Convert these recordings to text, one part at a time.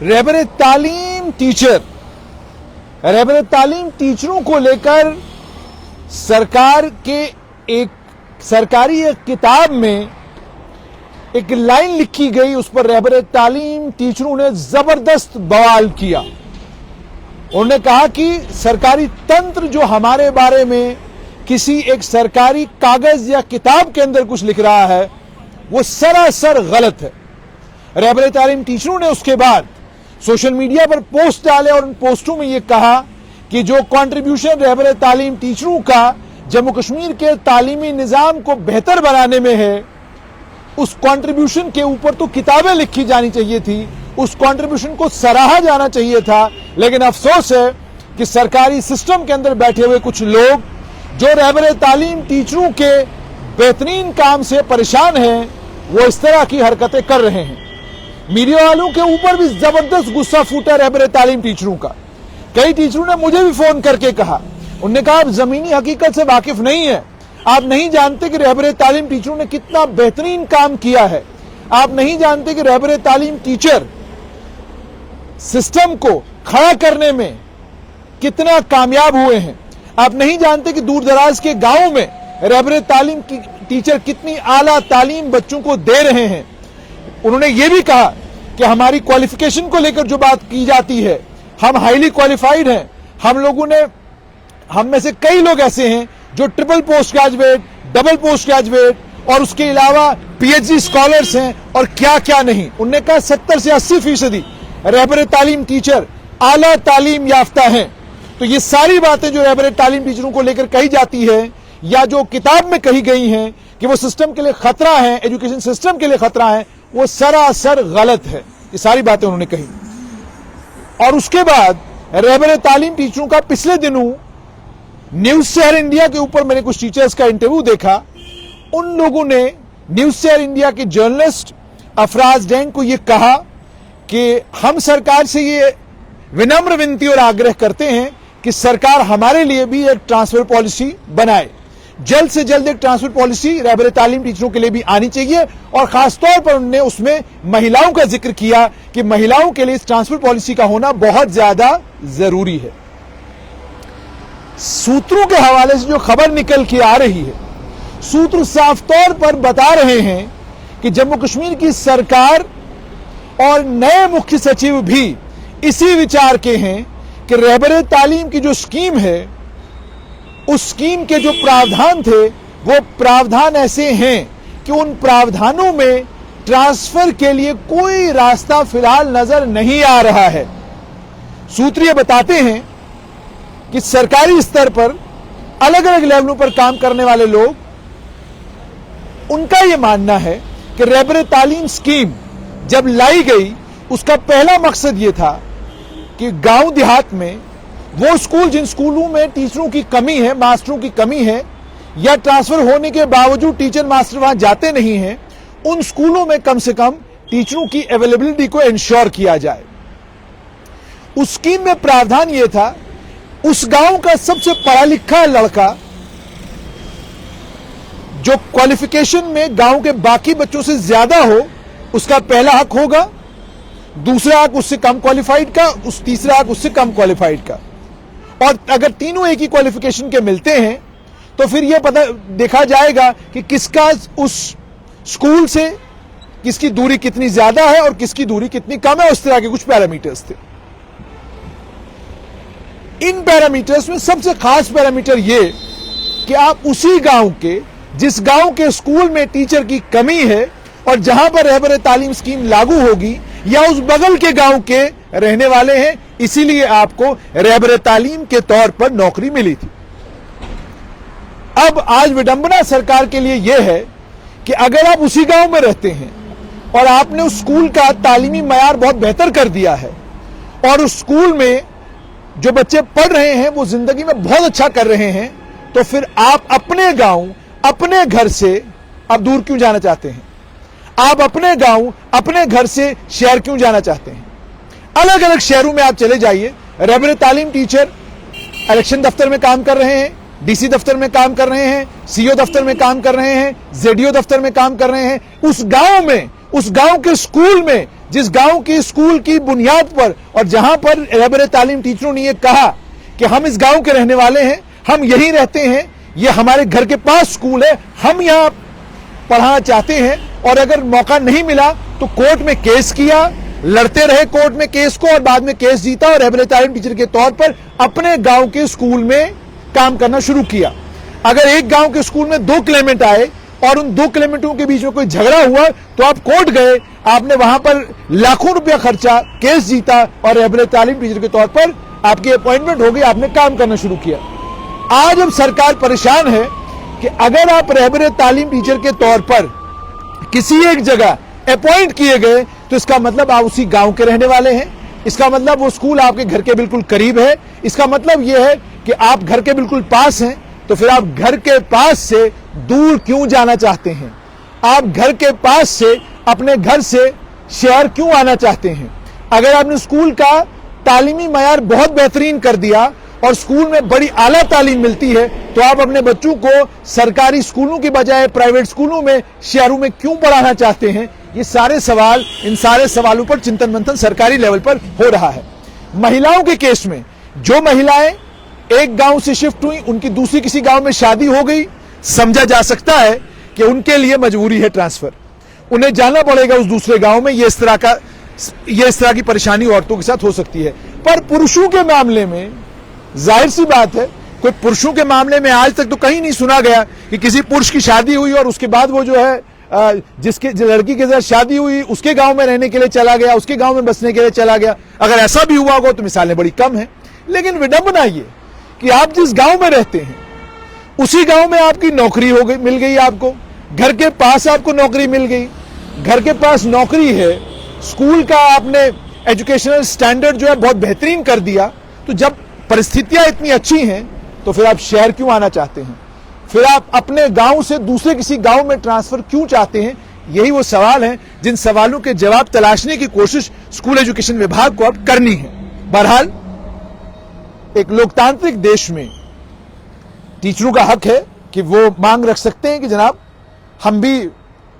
रहबर तालीम टीचरों को लेकर सरकारी एक किताब में एक लाइन लिखी गई, उस पर रहबर तालीम टीचरों ने जबरदस्त बवाल किया। उन्होंने कहा कि सरकारी तंत्र जो हमारे बारे में किसी एक सरकारी कागज या किताब के अंदर कुछ लिख रहा है वो सरासर गलत है। रहबर तालीम टीचरों ने उसके बाद सोशल मीडिया पर पोस्ट डाले और उन पोस्टों में यह कहा कि जो कंट्रीब्यूशन रहबर तालीम टीचरों का जम्मू कश्मीर के तालीमी निजाम को बेहतर बनाने में है, उस कंट्रीब्यूशन के ऊपर तो किताबें लिखी जानी चाहिए थी, उस कंट्रीब्यूशन को सराहा जाना चाहिए था। लेकिन अफसोस है कि सरकारी सिस्टम के अंदर बैठे हुए कुछ लोग जो रहबर तालीम टीचरों के बेहतरीन काम से परेशान हैं, वो इस तरह की हरकतें कर रहे हैं। मीडिया वालों के ऊपर भी जबरदस्त गुस्सा फूटा रहबर तालीम टीचरों का। कई टीचरों ने मुझे भी फोन करके कहा, उन्होंने कहा आप जमीनी हकीकत से वाकिफ नहीं है, आप नहीं जानते कि रहबर तालीम टीचरों ने कितना बेहतरीन काम किया है, आप नहीं जानते कि रहबर तालीम टीचर सिस्टम को खड़ा करने में कितना कामयाब हुए हैं, आप नहीं जानते कि दूर दराज के गांवों में रहबर तालीम की टीचर कितनी आला तालीम बच्चों को दे रहे हैं। उन्होंने ये भी कहा कि हमारी क्वालिफिकेशन को लेकर जो बात की जाती है, हम हाईली क्वालिफाइड हैं, हम में से कई लोग ऐसे हैं जो triple post graduate, double post graduate और उसके अलावा पीएचडी स्कॉलर्स हैं और क्या क्या नहीं। उन्होंने कहा 70 से 80% रहबर तालीम टीचर आला तालीम याफ्ता हैं। तो ये सारी बातें जो रहबर तालीम टीचरों को लेकर कही जाती है या जो किताब में कही गई हैं कि वो सिस्टम के लिए खतरा है, एजुकेशन सिस्टम के लिए खतरा है, वो सरासर गलत है। ये सारी बातें उन्होंने कही। और उसके बाद रहबर तालीम टीचरों का पिछले दिनों न्यूज शहर इंडिया के ऊपर मैंने कुछ टीचर्स का इंटरव्यू देखा। उन लोगों ने न्यूज शहर इंडिया के जर्नलिस्ट अफराज डैंग को यह कहा कि हम सरकार से ये विनम्र विनती और आग्रह करते हैं कि सरकार हमारे लिए भी एक ट्रांसफर पॉलिसी बनाए, जल्द से जल्द एक ट्रांसफर पॉलिसी रहबर तालीम टीचरों के लिए भी आनी चाहिए। और खासतौर पर उन्होंने उसमें महिलाओं का जिक्र किया कि महिलाओं के लिए इस ट्रांसफर पॉलिसी का होना बहुत ज्यादा जरूरी है। सूत्रों के हवाले से जो खबर निकल के आ रही है, सूत्र साफ तौर पर बता रहे हैं कि जम्मू कश्मीर की सरकार और नए मुख्य सचिव भी इसी विचार के हैं कि रहबर तालीम की जो स्कीम है, उस स्कीम के जो प्रावधान थे वो प्रावधान ऐसे हैं कि उन प्रावधानों में ट्रांसफर के लिए कोई रास्ता फिलहाल नजर नहीं आ रहा है। सूत्र ये बताते हैं कि सरकारी स्तर पर अलग अलग लेवलों पर काम करने वाले लोग, उनका यह मानना है कि रहबर तालीम स्कीम जब लाई गई उसका पहला मकसद यह था कि गांव देहात में वो स्कूल, जिन स्कूलों में टीचरों की कमी है, मास्टरों की कमी है, या ट्रांसफर होने के बावजूद टीचर मास्टर वहां जाते नहीं हैं, उन स्कूलों में कम से कम टीचरों की अवेलेबिलिटी को इंश्योर किया जाए। उस स्कीम में प्रावधान यह था, उस गांव का सबसे पढ़ा लिखा लड़का जो क्वालिफिकेशन में गांव के बाकी बच्चों से ज्यादा हो, उसका पहला हक होगा, दूसरा हक उससे कम क्वालिफाइड का, तीसरा हक उससे कम क्वालिफाइड का। और अगर तीनों एक ही क्वालिफिकेशन के मिलते हैं तो फिर यह पता देखा जाएगा कि किसका उस स्कूल से किसकी दूरी कितनी ज्यादा है और किसकी दूरी कितनी कम है। उस तरह के कुछ पैरामीटर्स थे। इन पैरामीटर्स में सबसे खास पैरामीटर यह कि आप उसी गांव के, जिस गांव के स्कूल में टीचर की कमी है और जहां पर रहबर तालीम स्कीम लागू होगी, या उस बगल के गांव के रहने वाले हैं, इसीलिए आपको रहबर तालीम के तौर पर नौकरी मिली थी। अब आज विडंबना सरकार के लिए यह है कि अगर आप उसी गांव में रहते हैं और आपने उस स्कूल का तालीमी मयार बहुत बेहतर कर दिया है और उस स्कूल में जो बच्चे पढ़ रहे हैं वो जिंदगी में बहुत अच्छा कर रहे हैं, तो फिर आप अपने गांव, अपने घर से अब दूर क्यों जाना चाहते हैं? आप अपने गांव, अपने घर से शहर क्यों जाना चाहते हैं? अलग अलग शहरों में आप चले जाइए, रहबर तालीम टीचर इलेक्शन दफ्तर में काम कर रहे हैं, डीसी दफ्तर में काम कर रहे हैं, सीओ दफ्तर में काम कर रहे हैं, जेडीओ दफ्तर में काम कर रहे हैं। उस गांव में, उस गांव के स्कूल में जिस गांव की स्कूल की बुनियाद पर और जहां पर रहबर तालीम टीचरों ने यह कहा कि हम इस गांव के रहने वाले हैं, हम यहीं रहते हैं, ये हमारे घर के पास स्कूल है, हम यहां पढ़ाना चाहते हैं, और अगर मौका नहीं मिला तो कोर्ट में केस किया, लड़ते रहे कोर्ट में केस को, और बाद में केस जीता और रहबर तालीम टीचर के तौर पर अपने गांव के स्कूल में काम करना शुरू किया। अगर एक गांव के स्कूल में 2 क्लेमेंट आए और उन 2 क्लेमेंटों के बीच में कोई झगड़ा हुआ तो आप कोर्ट गए, आपने वहां पर लाखों रुपया खर्चा, केस जीता और रहबर तालीम टीचर के तौर पर आपकी अपॉइंटमेंट हो गई, आपने काम करना शुरू किया। आज अब सरकार परेशान है कि अगर आप रहबर तालीम टीचर के तौर पर किसी एक जगह अपॉइंट किए गए तो इसका मतलब आप उसी गांव के रहने वाले हैं, इसका मतलब वो स्कूल आपके घर के बिल्कुल करीब है, इसका मतलब यह है कि आप घर के बिल्कुल पास हैं, तो फिर आप घर के पास से दूर क्यों जाना चाहते हैं? आप घर के पास से अपने घर से शहर क्यों आना चाहते हैं? अगर आपने स्कूल का तालीमी मयार बहुत बेहतरीन कर दिया और स्कूल में बड़ी आला तालीम मिलती है तो आप अपने बच्चों को सरकारी स्कूलों की बजाय प्राइवेट स्कूलों में, शहरों में क्यों पढ़ाना चाहते हैं? ये सारे सवाल, इन सारे सवालों पर चिंतन मंथन सरकारी लेवल पर हो रहा है। महिलाओं के केस में जो महिलाएं एक गांव से शिफ्ट हुई, उनकी दूसरी किसी गांव में शादी हो गई, समझा जा सकता है कि उनके लिए मजबूरी है ट्रांसफर, उन्हें जाना पड़ेगा उस दूसरे गांव में। ये इस तरह की परेशानी औरतों के साथ हो सकती है। पर पुरुषों के मामले में जाहिर सी बात है, कोई पुरुषों के मामले में आज तक तो कहीं नहीं सुना गया कि किसी पुरुष की शादी हुई और उसके बाद वो जो है जिस लड़की के साथ शादी हुई उसके गांव में रहने के लिए चला गया, उसके गांव में बसने के लिए चला गया। अगर ऐसा भी हुआ होगा तो मिसालें बड़ी कम हैं। लेकिन विडंबना ये कि आप जिस गांव में रहते हैं उसी गांव में आपकी नौकरी हो गई, मिल गई, आपको घर के पास आपको नौकरी मिल गई, घर के पास नौकरी है, स्कूल का आपने एजुकेशनल स्टैंडर्ड जो है बहुत बेहतरीन कर दिया, तो जब परिस्थितियां इतनी अच्छी हैं तो फिर आप शहर क्यों आना चाहते हैं? फिर आप अपने गांव से दूसरे किसी गांव में ट्रांसफर क्यों चाहते हैं? यही वो सवाल हैं जिन सवालों के जवाब तलाशने की कोशिश स्कूल एजुकेशन विभाग को अब करनी है। बहरहाल एक लोकतांत्रिक देश में टीचरों का हक है कि वो मांग रख सकते हैं कि जनाब हम भी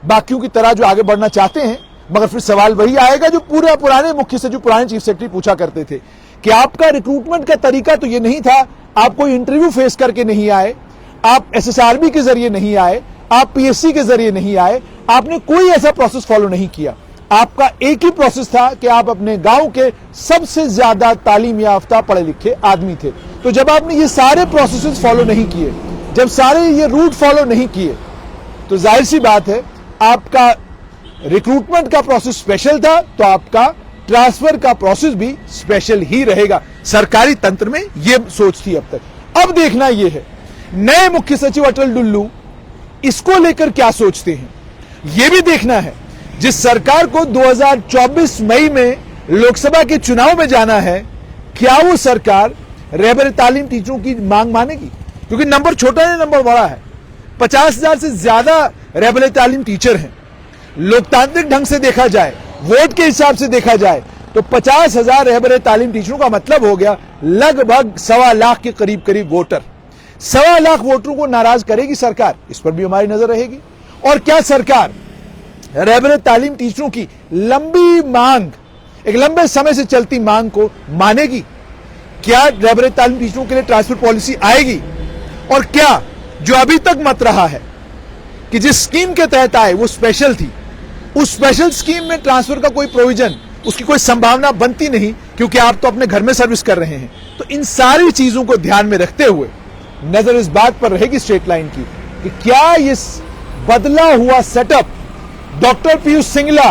बाकियों की तरह जो आगे बढ़ना चाहते हैं, मगर फिर सवाल वही आएगा जो पुराने मुख्य सचिव, पुराने चीफ सेक्रेटरी पूछा करते थे कि आपका रिक्रूटमेंट का तरीका तो ये नहीं था, आप कोई इंटरव्यू फेस करके नहीं आए, आप एसएसआरबी के जरिए नहीं आए, आप पीएससी के जरिए नहीं आए, आपने कोई ऐसा प्रोसेस फॉलो नहीं किया। आपका एक ही प्रोसेस था कि आप अपने गांव के सबसे ज्यादा तालीम याफ्ता पढ़े लिखे आदमी थे। तो जब आपने ये सारे प्रोसेसेस फॉलो नहीं किए, जब सारे ये रूट फॉलो नहीं किए, तो जाहिर सी बात है आपका रिक्रूटमेंट का प्रोसेस स्पेशल था, तो आपका ट्रांसफर का प्रोसेस भी स्पेशल ही रहेगा। सरकारी तंत्र में यह सोच थी अब तक। अब देखना यह है नए मुख्य सचिव अटल डुल्लू इसको लेकर क्या सोचते हैं, यह भी देखना है। जिस सरकार को 2024 मई में लोकसभा के चुनाव में जाना है, क्या वो सरकार रहबर तालीम टीचरों की मांग मानेगी? क्योंकि नंबर छोटा है, नंबर बड़ा है। 50,000 से ज्यादा रहबर तालीम टीचर हैं। लोकतांत्रिक ढंग से देखा जाए, वोट के हिसाब से देखा जाए तो 50,000 रहबर तालीम टीचरों का मतलब हो गया लगभग 1.25 लाख के करीब वोटर। 1.25 लाख वोटरों को नाराज करेगी सरकार, इस पर भी हमारी नजर रहेगी। और क्या सरकार रहबर तालीम टीचरों की लंबी मांग, एक लंबे समय से चलती मांग को मानेगी? क्या रहबर तालीम टीचरों के लिए ट्रांसफर पॉलिसी आएगी? और क्या जो अभी तक मत रहा है कि जिस स्कीम के तहत आए वो स्पेशल थी, उस स्पेशल स्कीम में ट्रांसफर का कोई प्रोविजन, उसकी कोई संभावना बनती नहीं, क्योंकि आप तो अपने घर में सर्विस कर रहे हैं। तो इन सारी चीजों को ध्यान में रखते हुए नजर इस बात पर रहेगी स्ट्रेट लाइन की कि क्या ये बदला हुआ setup doctor Piyush Singla,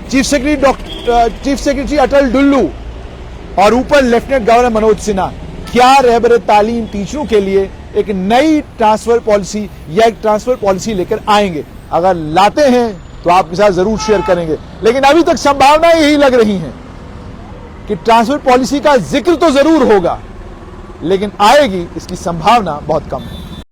chief secretary Atal Dulloo और ऊपर लेफ्टिनेंट गवर्नर मनोज सिन्हा, क्या रहबर तालीम टीचरों के लिए एक नई ट्रांसफर पॉलिसी या एक ट्रांसफर पॉलिसी लेकर आएंगे? अगर लाते हैं तो आपके साथ जरूर शेयर करेंगे। लेकिन अभी तक संभावनाएं यही लग रही हैं कि ट्रांसफर पॉलिसी का जिक्र तो जरूर होगा, लेकिन आएगी इसकी संभावना बहुत कम है।